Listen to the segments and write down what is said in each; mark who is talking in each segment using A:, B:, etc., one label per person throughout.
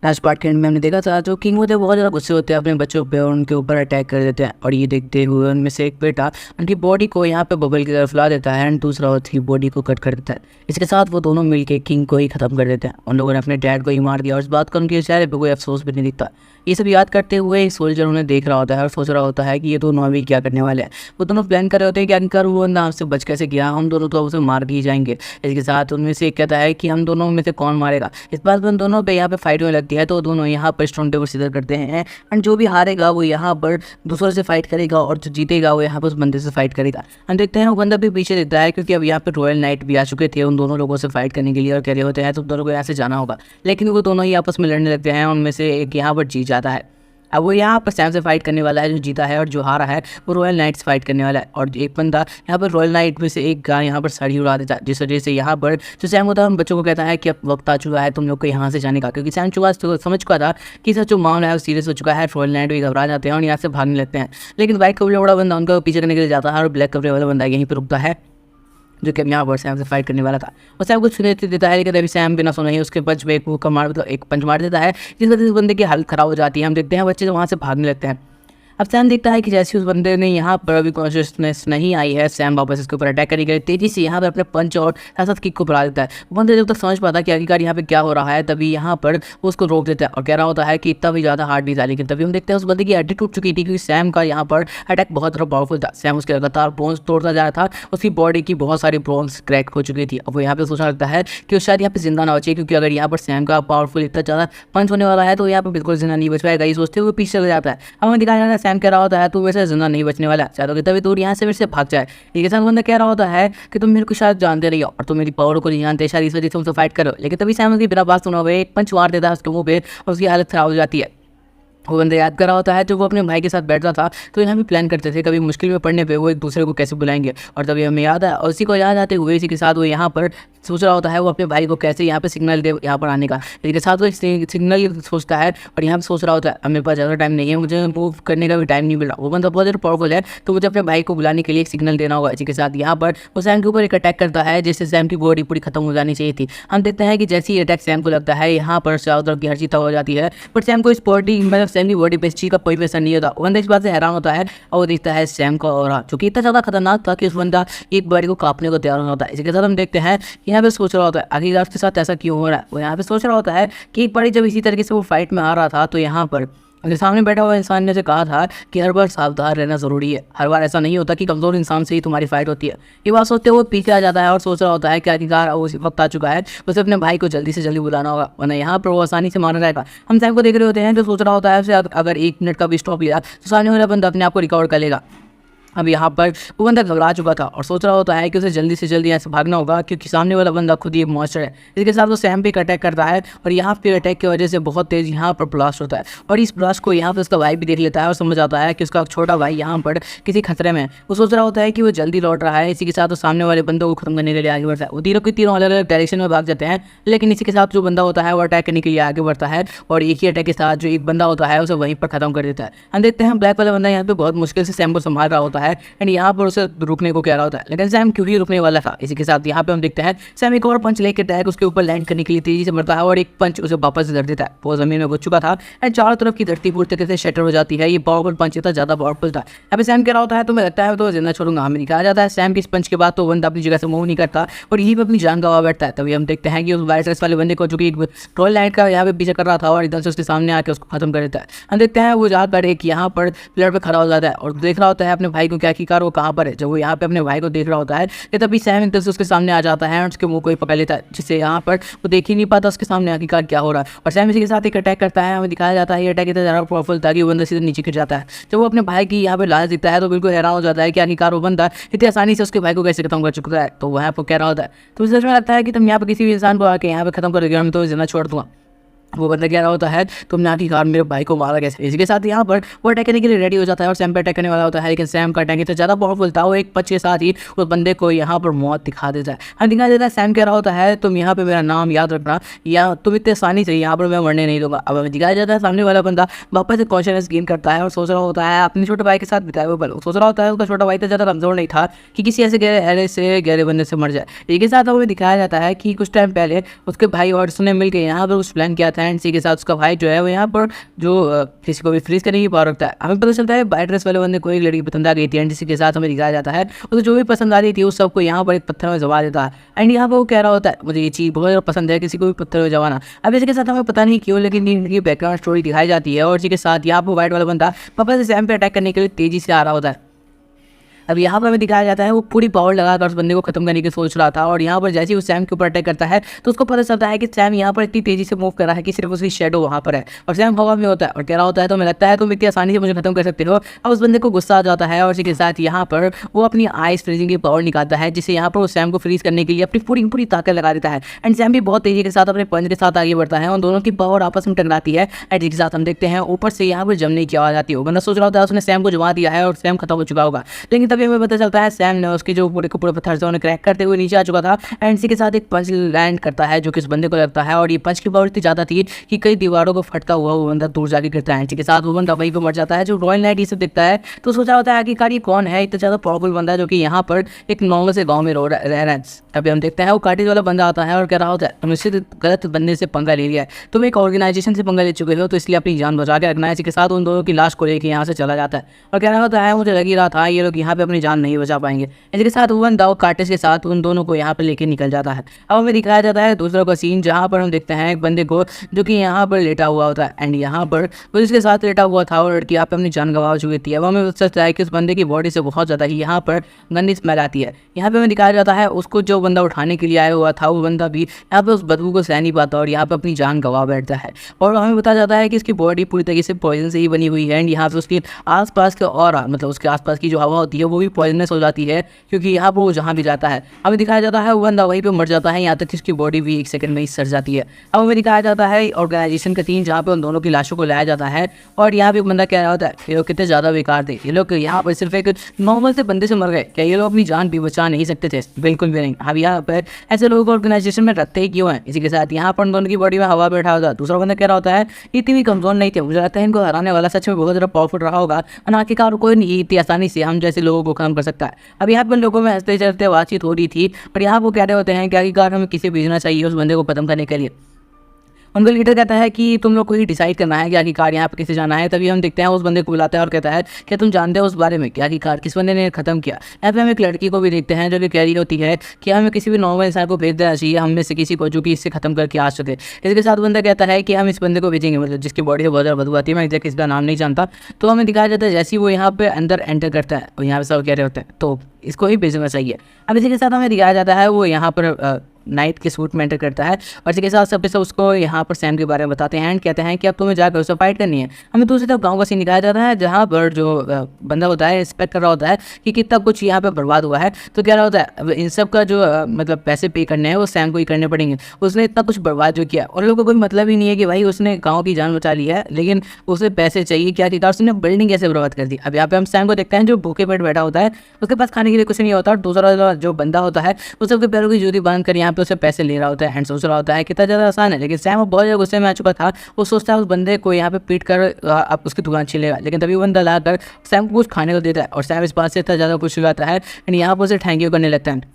A: Last part के and में हमने देखा था जो किंग होते हैं बहुत ज़्यादा गुस्से होते हैं अपने बच्चों पे और उनके ऊपर अटैक कर देते हैं। और ये देखते हुए उनमें से एक बेटा उनकी बॉडी को यहाँ पे बबल की तरफ ला देता है एंड दूसरा उसकी बॉडी को कट कर देता है। इसके साथ वो दोनों मिलके किंग को ही ख़त्म कर देते हैं। उन लोगों ने अपने डैड को ही मार दिया और इस बात का उनके चेहरे पे कोई अफसोस भी नहीं दिखता। ये सब याद करते हुए सोल्जर उन्हें देख रहा होता है और सोच रहा होता है कि ये दोनों अभी क्या करने वाले हैं। वो दोनों प्लान कर रहे होते हैं कि आखिरकार वो बंदा हमसे बच कैसे गया, हम दोनों तो उसे मार भी जाएंगे। इसके साथ उनमें से एक कहता है कि हम दोनों में से कौन मारेगा। इस बात पर दोनों पे यहाँ पे फाइट होने लगती है तो दोनों यहाँ पर स्टोन टेबल सीधर करते हैं एंड जो भी हारेगा वो यहाँ पर दूसरों से फाइट करेगा और जो जीतेगा वो यहाँ पर उस बंदे से फाइट करेगा। हम देखते हैं वो बंदा भी पीछे देता है क्योंकि अब यहाँ पे रॉयल नाइट भी आ चुके थे उन दोनों लोगों से फाइट करने के लिए और कह रहे होते हैं तो दोनों को यहाँ से जाना होगा। लेकिन वो दोनों ही आपस में लड़ने लगते हैं। उनमें से एक यहाँ पर जीत जाता है। अब वो यहाँ पर सैम से फाइट करने वाला है जो जीता है और जो हारा है वो रॉयल नाइट से फाइट करने वाला है। और एक बंदा यहाँ पर रॉयल नाइट में से एक गाय यहाँ पर साड़ी उड़ा देता है जिस वजह से यहाँ पर जो सैम होता है उन बच्चों को कहता है कि अब वक्त आ चुका है तुम लोग को यहाँ से जाने का। क्योंकि सैम समझ चुका था कि सच जो मामला है वो सीरियस हो चुका है। रॉयल नाइट भी घबरा जाते हैं और यहाँ से भागने लगते हैं। लेकिन वाइट कपड़े वाला बंदा उनका पीछे करने के लिए जाता है और ब्लैक कपड़े वाला बंदा यहीं पर रुकता है जो कि यहाँ पर सैम से फाइट करने वाला था। और सैम को सुने देता है लेकिन अभी सैम बिना सुना ही उसके पंच में एक पंच मार देता है जिस वजह से उस बंदे की हालत खराब हो जाती है। हम देखते हैं बच्चे वहाँ से भागने लगते हैं। अब सैम देखता है कि जैसे उस बंदे ने यहाँ पर अभी कॉन्शियसनेस नहीं आई है सैम वापस इसके ऊपर अटैक करने के लिए तेजी से यहाँ पर अपने पंच और साथ किक को बढ़ा देता है। वो बंदे जब तक समझ पाता है कि आखिरकार यहाँ पे क्या हो रहा है तभी यहाँ पर वो उसको रोक देता है और कह रहा होता है कि इतना भी ज़्यादा हार्ड नहीं था। लेकिन तभी हम देखते हैं उस बंदे की हड्डी टूट चुकी थी क्योंकि सैम का यहाँ पर अटैक बहुत ज़्यादा पावरफुल था। सैम उसके लगातार बोन्स तोड़ता जा रहा था। उसकी बॉडी की बहुत सारी बोन्स क्रैक हो चुकी थी। अब वो यहाँ पे सोचने लगता है कि वो शायद यहाँ पे जिंदा ना हो चाहिए क्योंकि अगर यहाँ पर सैम का पावरफुल इतना ज़्यादा पंच होने वाला है तो यहाँ पर बिल्कुल जिंदा नहीं बच पाएगा। ये सोचते हुए पीछे चला जाता है। अब हमें दिखाया जाता है सैम कह रहा होता है तो वैसे जिंदा नहीं बचने वाला चाहते तभी दूर यहाँ से मेरे से भाग जाए। एक साथ बंदा कह रहा होता है कि तुम मेरे को शायद जानते रही हो और तुम मेरी पावर को नहीं जानते शायद इस वजह से तुमसे फाइट करो। लेकिन तभी सैम उसकी बिना बात सुना हुआ एक पंच मार देता है उसके मुंह पे और उसकी हालत खराब हो जाती है। वो बंदा याद कर रहा होता है जब वो अपने भाई के साथ बैठता था तो यहाँ भी प्लान करते थे कभी मुश्किल में पड़ने पे वो एक दूसरे को कैसे बुलाएंगे। और तभी हमें याद है और उसी को याद आते हुए इसी के साथ वो यहाँ पर सोच रहा होता है वो अपने भाई को कैसे यहाँ पे सिग्नल दे यहाँ पर आने का। इसके साथ वो सिग्नल सोचता है और यहाँ पे सोच रहा होता है अब मेरे पास ज़्यादा टाइम नहीं है, मुझे मूव करने का भी टाइम नहीं मिल रहा। वो बंदा बहुत ज़्यादा पावरफुल है तो मुझे अपने भाई को बुलाने के लिए एक सिग्नल देना होगा। इसी के साथ यहाँ पर वो सैम के ऊपर एक अटैक करता है जिससे सैम की बॉडी पूरी खत्म हो जानी चाहिए थी। हम देखते हैं कि जैसे ही अटैक सैम को लगता है यहाँ पर चारों तरफ की हर चीज़ हो जाती है बट सैम को इस बॉडी मतलब सैम की बॉडी पे इस चीज़ का कोई पैसा नहीं होता। वो बंदा इस बात से हैरान होता है और वो देखता है सैम का ऑरा जो कि इतना ज़्यादा खतरनाक था कि उस बंदा एक बॉडी को काटने को तैयार होता है। इसके साथ हम देखते हैं यहाँ पे सोच रहा होता है आखिरकार उसके साथ ऐसा क्यों हो रहा है। वो यहाँ पे सोच रहा होता है कि एक बार जब इसी तरीके से वो फाइट में आ रहा था तो यहाँ पर उसके सामने बैठा हुआ इंसान ने उसे कहा था कि हर बार सावधान रहना ज़रूरी है, हर बार ऐसा नहीं होता कि कमज़ोर इंसान से ही तुम्हारी फाइट होती है। ये बात सोचते हुए पीछे आ जाता है और सोच रहा होता है कि आखिरकार उस वक्त आ चुका है उसे अपने भाई को जल्दी से जल्दी बुलाना होगा वरना यहाँ पर वो आसानी से मारा जाएगा। हम सैम को देख रहे होते हैं जो सोच रहा होता है उसे अगर 1 मिनट का भी स्टॉप लिया तो सामने वाला बंदा अपने आप को रिकवर कर लेगा। अब यहाँ पर वो बंदा घबरा चुका था और सोच रहा होता है कि उसे जल्दी से जल्दी यहाँ से भागना होगा क्योंकि सामने वाला बंदा खुद ही एक मॉन्स्टर है। इसके साथ वो सैम पे एक अटैक करता है और यहाँ पे अटैक की वजह से बहुत तेज़ यहाँ पर ब्लास्ट होता है और इस ब्लास्ट को यहाँ पर उसका भाई भी देख लेता है और समझ आता है कि उसका छोटा भाई यहाँ पर किसी खतरे में है। वो सोच रहा होता है कि वो जल्दी लौट रहा है। इसी के साथ वो सामने वाले बंदों को खत्म करने के लिए आगे बढ़ता है। वो तीनों के तीनों अलग अलग डायरेक्शन में भाग जाते हैं लेकिन इसी के साथ जो बंदा होता है वो अटैक करने के लिए आगे बढ़ता है और एक ही अटैक के साथ जो एक बंदा होता है उसे वहीं पर खत्म कर देता है। हम देखते हैं ब्लैक वाला बंदा यहाँ पे बहुत मुश्किल से सैम को संभाल रहा होता है एंड यहाँ पर उसे रुकने को कह रहा होता है लेकिन सैम क्यों ही रुकने वाला था। इसी के साथ यहाँ पे हम देखते हैं सैम एक और पंच लेके टैग उसके ऊपर लैंड करने के लिए तेजी से मरता है और एक पंच उसे वापस धर देता है। वो जमीन में घुस चुका था एंड चारों तरफ की धरती पूरी तरीके से शटर हो जाती है। ये पावरफुल पंच इतना ज़्यादा पावरफुल था। अभी सैम कह रहा होता है तुम्हें लगता है तो जिंदा छोड़ूंगा। हमें दिखाया जाता है सैम के इस पंच के बाद तो बंदा अपनी जगह से मूव नहीं करता और यही पे अपनी जान गवा बैठता है। तभी हम देखते हैं कि उस वाइट ड्रेस वाले बंदे को जो कि रॉयल नाइट का यहाँ पे पीछे कर रहा था और एकदम से उसके सामने आके उसको खत्म कर देता है। हम देखते हैं वो जाकर एक यहाँ पर प्लेयर पर खड़ा हो जाता है और देख रहा होता है अपने भाई को क्या आखिरकार वो कहाँ पर है। जब वो यहाँ पे अपने भाई को देख रहा होता है कि तभी सैम एकदम से उसके सामने आ जाता है और उसके मुंह को ही पकड़ लेता है जिससे यहाँ पर वो देख ही नहीं पाता उसके सामने आखिरकार क्या हो रहा है। और सैम इसी के साथ एक अटैक करता है। हमें दिखाया जाता है ये अटैक इतना ज़्यादा पावरफुल था कि वो बंदा सीधे नीचे गिर जाता है। जब वो अपने भाई की यहाँ पे लाश दिखता है तो बिल्कुल हैरान हो जाता है कि आखिरकार वो बंदा इतनी आसानी से उसके भाई को कैसे खत्म कर चुका है। तो वहाँ पर कह रहा होता है तो सच में लगता है कि तुम यहाँ पर किसी भी इंसान को आके यहाँ पे खत्म कर दोगे, मैं तो जिंदा छोड़ दूंगा। वो बंदा कह रहा होता है तुमने आखिरकार मेरे भाई को मारा कैसे। इसी के साथ यहाँ पर वो अटैक करने के लिए रेडी हो जाता है और सैम पे अटैक करने वाला होता है लेकिन सैम का अटैक इतना ज़्यादा पावरफुल था वो एक पंच के साथ ही उस बंदे को यहाँ पर मौत दिखा देता है। हम दिखा देता है सैम कह रहा होता है तुम यहाँ पे मेरा नाम याद रखना या तुम इतने आसानी से यहाँ पर मैं मरने नहीं दूंगा। अब हमें दिखाया जाता है सामने वाला बंदा वापस से कॉन्शियसनेस गेन करता है और सोच रहा होता है अपने छोटे भाई के साथ बिताए हुए पल। सोच रहा होता है उसका छोटा भाई तो ज़्यादा कमजोर नहीं था कि किसी ऐसे गहरे बंदे से मर जाए। इसी के साथ हमें दिखाया जाता है कि कुछ टाइम पहले उसके भाई और उसने मिलकर यहाँ पर कुछ प्लान किया था है एंड इसी के साथ उसका भाई जो है वो यहाँ पर जो किसी को भी फ्रीज करने की पावर रखता है। हमें पता चलता है वाइट ड्रेस वाले बंदे को एक लड़की पसंद आ गई थी एंड इसी के साथ हमें दिखाया जाता है तो जो भी पसंद आ रही थी उस सबको यहाँ पर एक पत्थर में जमा देता है एंड यहाँ पर वो कह रहा होता है मुझे ये चीज़ बहुत ज़्यादा पसंद है, किसी को भी पत्थर में जमाना। अब इसके साथ हमें पता नहीं क्यों लेकिन इनकी बैकग्राउंड स्टोरी दिखाई जाती है और इसी के साथ यहाँ पर वाइट वाला बंदा पापा से सैम पे अटैक करने के लिए तेजी से आ रहा होता है। अब यहाँ पर हमें दिखाया जाता है वो पूरी पावर लगाकर उस बंदे को खत्म करने की सोच रहा था और यहाँ पर जैसे ही उस सैम के ऊपर अटैक करता है तो उसको पता चलता है कि सैम यहाँ पर इतनी तेजी से मूव कर रहा है कि सिर्फ उसकी शेडो वहाँ पर है और सैम हवा में होता है और कह रहा होता है तो मुझे लगता है तुम इतनी आसानी से मुझे खत्म कर सकते हो। अब उस बंदे को गुस्सा आ जाता है और इसी के साथ यहाँ पर वो अपनी आइस फ्रीजिंग की पावर निकालता है जिससे यहाँ पर वो सैम को फ्रीज करने के लिए अपनी पूरी पूरी ताकत लगा देता है एंड सैम भी बहुत तेजी के साथ अपने पंच के साथ आगे बढ़ता है और दोनों की पावर आपस में टकराती है एंड इसके साथ हम देखते हैं ऊपर से यहाँ पर जमने की आवाज़ आती है। बंदा सोच रहा होता है उसने सैम को जमा दिया है और सैम खत्म हो चुका होगा लेकिन तभी हमें पता चलता है सैम ने उसके जो पूरे पत्थर से उन्हें क्रैक करते हुए नीचे आ चुका था एंड इसी के साथ एक पंच लैंड करता है जो कि उस बंदे को लगता है और ये पंच की पावर इतनी ज़्यादा थी कि कई दीवारों को फटता हुआ वो बंदा दूर जाके गिरता है। इसी के साथ वो बंदा वहीं पर मर जाता है। जो रॉयल नाइट ये सब दिखता है तो सोचा होता है कि कार ये कौन है, इतना ज़्यादा पावरफुल बंदा है जो कि यहाँ पर एक नॉर्मल से गाँव में रह रहा है। अभी हम देखते हैं वो कार्टेज वाला बंदा आता है और कह रहा होता है तुमने सिर्फ गलत बंदे से पंगा ले लिया है, तुम एक ऑर्गेनाइजेशन से पंगा ले चुके हो तो इसलिए अपनी जान बचा के रखना है। इसी के साथ उन दोनों की लाश को लेकर यहाँ से चला जाता है और कह रहा होता है मुझे लग ही रहा था ये लोग यहाँ पे अपनी जान नहीं बचा पाएंगे। इसी के साथ वो बंदा कार्टेज के साथ उन दोनों को यहाँ पर लेके निकल जाता है। अब हमें दिखाया जाता है दूसरा का सीन जहाँ पर हम देखते हैं एक बंदे को जो कि यहाँ पर लेटा हुआ होता है एंड यहाँ पर वो जिसके साथ लेटा हुआ था और लड़की यहाँ पे अपनी जान गंवा चुकी थी। अब हमें पता चलता है कि उस बंदे की बॉडी से बहुत ज़्यादा ही यहाँ पर गंदी स्मेल आती है। यहाँ पे हमें दिखाया जाता है उसको जो बंदा उठाने के लिए आया हुआ था वो बंदा भी यहाँ पे उस बदबू को सह नहीं पाता और यहाँ पे अपनी जान गंवा बैठता है और हमें बताया जाता है कि इसकी बॉडी पूरी तरीके से पॉइजन से ही बनी हुई है एंड यहाँ पे उसके आसपास के और मतलब उसके आसपास की जो हवा होती है वो भी पॉइजनस हो जाती है क्योंकि यहाँ पर वो जहाँ भी जाता है हमें दिखाया जाता है वो बंदा वहीं पे मर जाता है, यहाँ तक कि उसकी बॉडी भी एक सेकंड में ही सड़ जाती है। अब हमें दिखाया जाता है ऑर्गेनाइजेशन का सीन जहाँ पे उन दोनों की लाशों को लाया जाता है और यहाँ पे एक बंदा कह रहा होता है ये लोग कितने ज़्यादा बेकार थे, ये लोग यहाँ पर सिर्फ एक नॉर्मल से बंदे से मर गए, क्या ये लोग अपनी जान भी बचा नहीं सकते थे? बिल्कुल भी नहीं। अब यहाँ पर ऐसे लोगों को ऑर्गेनाइजेशन में रखते ही क्यों हैं? इसी के साथ यहाँ पर उन दोनों की बॉडी में हवा बैठा होता है। दूसरा बंदा कह रहा होता है इतनी भी कमजोर नहीं थे, मुझे लगता है इनको हराने वाला सच में बहुत ज़्यादा पावरफुल रहा होगा और आखिरकार कोई नहीं इतनी आसानी से हम जैसे लोगों को खत्म कर सकता है। अब यहाँ पर लोगों में हंसते चलते बातचीत हो रही थी पर यहाँ वो कह रहे होते हैं कि आखिरकार हमें किसे भेजना चाहिए उस बंदे को खत्म करने के लिए। उनका लीडर कहता है कि तुम लोग को ही डिसाइड करना है कि आखिरकार यहाँ पर किसे जाना है। तभी हम देखते हैं उस बंदे को बुलाता है और कहता है क्या तुम जानते हो उस बारे में कि आखिरकार किस बंदे ने खत्म किया। यहाँ पे हम एक लड़की को भी देखते हैं जो कि कह रही होती है कि हमें किसी भी नॉर्मल इंसान को भेज देना चाहिए, हम में से किसी को जो कि इससे खत्म करके आ सके। इसके साथ बंदा कहता है कि हम इस बंदे को भेजेंगे, मतलब जिसकी बॉडी से बहुत ज़्यादा बदबू आती है, मैं एग्जैक्ट इसका नाम नहीं जानता। तो हमें दिखाया जाता है जैसे ही वो यहाँ पे अंदर एंटर करता है और यहाँ पे सब कह रहे होते हैं तो इसको ही भेजना चाहिए। अब इसी के साथ हमें दिखाया जाता है वो यहाँ पर नाइट के सूट में एंटर करता है और इसके साथ सबसे सब उसको यहाँ पर सैम के बारे में बताते हैं एंड कहते हैं कि अब तुम्हें जाकर उससे फाइट करनी है। हमें दूसरी तरफ गांव का सीन दिखाया जाता है जहाँ पर जो बंदा होता है एक्सपेक्ट कर रहा होता है कि कितना कुछ यहाँ पे बर्बाद हुआ है तो कह रहा होता है अब इन सब का जो मतलब पैसे पे करने हैं वो सैम को ही करने पड़ेंगे। उसने इतना कुछ बर्बाद जो किया और लोगों को कोई मतलब ही नहीं है कि भाई उसने गाँव की जान बचा ली है लेकिन उसे पैसे चाहिए, क्या किया उसने बिल्डिंग कैसे बर्बाद कर दी। अब यहाँ पे हम सैम को देखते हैं जो भूखे पेट बैठा होता है, उसके पास खाने के लिए कुछ नहीं होता और दूसरा जो बंदा होता है वो सबके पैरों की जूती बांध कर यहाँ पे उसे पैसे ले रहा होता है एंड सोच रहा होता है कितना ज़्यादा आसान है। लेकिन सैम बहुत ज़्यादा गुस्से में आ चुका था, वो सोचता है उस बंदे को यहाँ पे पीट कर आप उसकी दुकान छीलेगा। लेकिन तभी बंदा लाकर सैम को कुछ खाने को देता है और सैम इस बात से इतना ज़्यादा खुश हो जाता है एंड यहाँ पर उसे थैंक यू करने लगता है।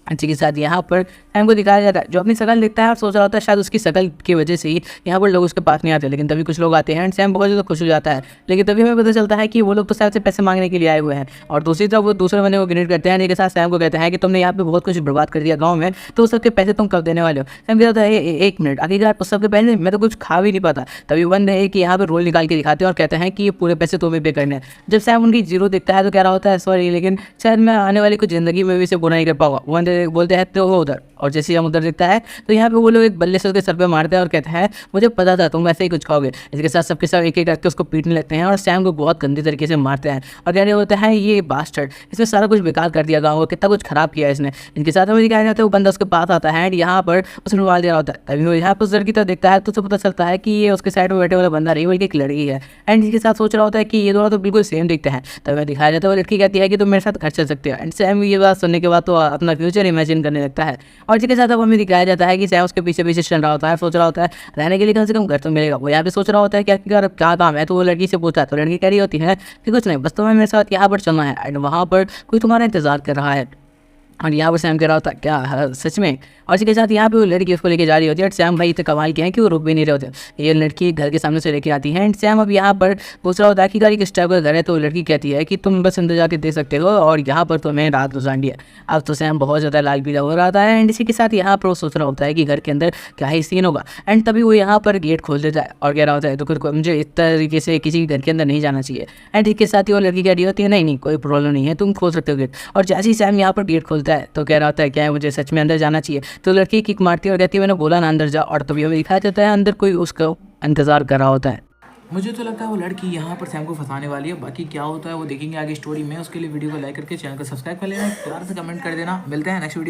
A: इसी के साथ यहाँ पर सैम को दिखाया जाता है जो अपनी शकल देखता है और सोच रहा होता है शायद उसकी शकल की वजह से ही यहाँ पर लोग उसके पास नहीं आते। लेकिन तभी कुछ लोग आते हैं एंड सैम बहुत ज़्यादा खुश हो जाता है। लेकिन तभी हमें पता चलता है कि वो लोग तो सैम से पैसे मांगने के लिए आए हुए हैं और दूसरी तरफ वो दूसरे बंदे को ग्रेट करते हैं। इनके साथ सैम को कहते हैं कि तुमने यहाँ पे बहुत कुछ बर्बाद कर दिया गाँव में, तो उस सबके पैसे तुम कब देने वाले हो। सैम कहता है एक मिनट आखिरकार उस सबके पैसे मैं तो कुछ खा भी नहीं पाता। तभी बंदे है कि यहाँ पर रोल निकाल के दिखाते हैं और कहते हैं कि ये पूरे पैसे तुम्हें पे करने हैं। जब सैम उनकी जीरो देखता है तो कह रहा होता है सॉरी लेकिन शायद मैं आने वाली कुछ ज़िंदगी में भी इसे बुरा नहीं कर पाऊंगा। वो बंदे बोलते हैं तो उधर, और जैसे हम उधर देखता है तो यहाँ पे वो लोग एक बल्ले से उसके सर पे मारते हैं और कहते हैं मुझे पता था तुम वैसे ही कुछ खाओगे। इसके साथ सबके सब एक एक करके उसको पीटने लगते हैं और सैम को बहुत गंदी तरीके से मारते हैं और कह रहे होते हैं ये बास्टर्ड, इसने सारा कुछ बेकार कर दिया गाँव को, कितना कुछ खराब किया इसने। इनके साथ हमें दिखाया जाता है वो बंदा उसके पास आता है एंड यहाँ पर उसने मार दिया होता है। तभी वो यहाँ पर उस लड़की तरफ देखता है तो उसे पता चलता है कि ये उसके साइड में बैठे वाला बंदा नहीं बल्कि एक लड़की है एंड इसके साथ सोच रहा होता है कि ये दोनों तो बिल्कुल सेम दिखते हैं। तभी दिखाया जाता है वो लड़की कहती है कि तुम मेरे साथ घर चल सकते हो एंड सैम ये बात सुनने के बाद तो अपना फ्यूचर इमेजिन करने लगता है। और इसके साथ अब हमें दिखाया जाता है कि सैम उसके पीछे पीछे चल रहा होता है, सोच रहा होता है रहने के लिए कम से कम घर तो मिलेगा। वो यहाँ पे सोच रहा होता है कि आखिरकार अब क्या काम है, तो वो लड़की से पूछता है तो लड़की कह रही होती है कि कुछ नहीं बस तुम्हें मेरे साथ यहाँ पर चलना है एंड वहाँ पर कोई तुम्हारा इंतजार कर रहा है। और यहाँ पर सैम कह रहा होता है क्या सच में। और इसी के साथ यहाँ पे वो लड़की उसको लेके जा रही होती है। और सैम भाई इतने कमाल के हैं कि वो रुक भी नहीं रहे होते। ये लड़की घर के सामने से लेके आती है एंड सैम अब यहाँ पर पूछ रहा होता है कि गाड़ी किस टाइप का घर है। तो लड़की कहती है कि तुम बस अंदर जाके दे सकते हो और यहाँ पर तो मैं रात गुजारनी है। अब तो सैम बहुत ज़्यादा लाल पीला हो रहा था एंड इसी के साथ यहाँ पर वो सोच रहा होता है कि घर के अंदर क्या ही सीन होगा। एंड तभी वो यहाँ पर गेट खोल देता है और कह रहा होता है तो मुझे इस तरीके से किसी घर के अंदर नहीं जाना चाहिए। एंड इसके साथ ही वो लड़की कह रही होती है नहीं कोई प्रॉब्लम नहीं है, तुम खोल सकते हो गेट। और जैसे ही सैम यहाँ पर गेट खोलता है तो कह रहा होता है क्या है मुझे सच में अंदर जाना चाहिए। तो लड़की किक मारती है और कहती है मैंने बोला ना अंदर जा। और तभी हमें दिखाया जाता है अंदर कोई उसका इंतजार कर रहा होता है।
B: मुझे तो लगता है वो लड़की यहाँ पर सैम को फंसाने वाली है। बाकी क्या होता है वो देखेंगे आगे स्टोरी में। उसके लिए वीडियो को लाइक करके चैनल को सब्सक्राइब कर लेना, प्यार से कमेंट कर देना। मिलते हैं नेक्स्ट वीडियो।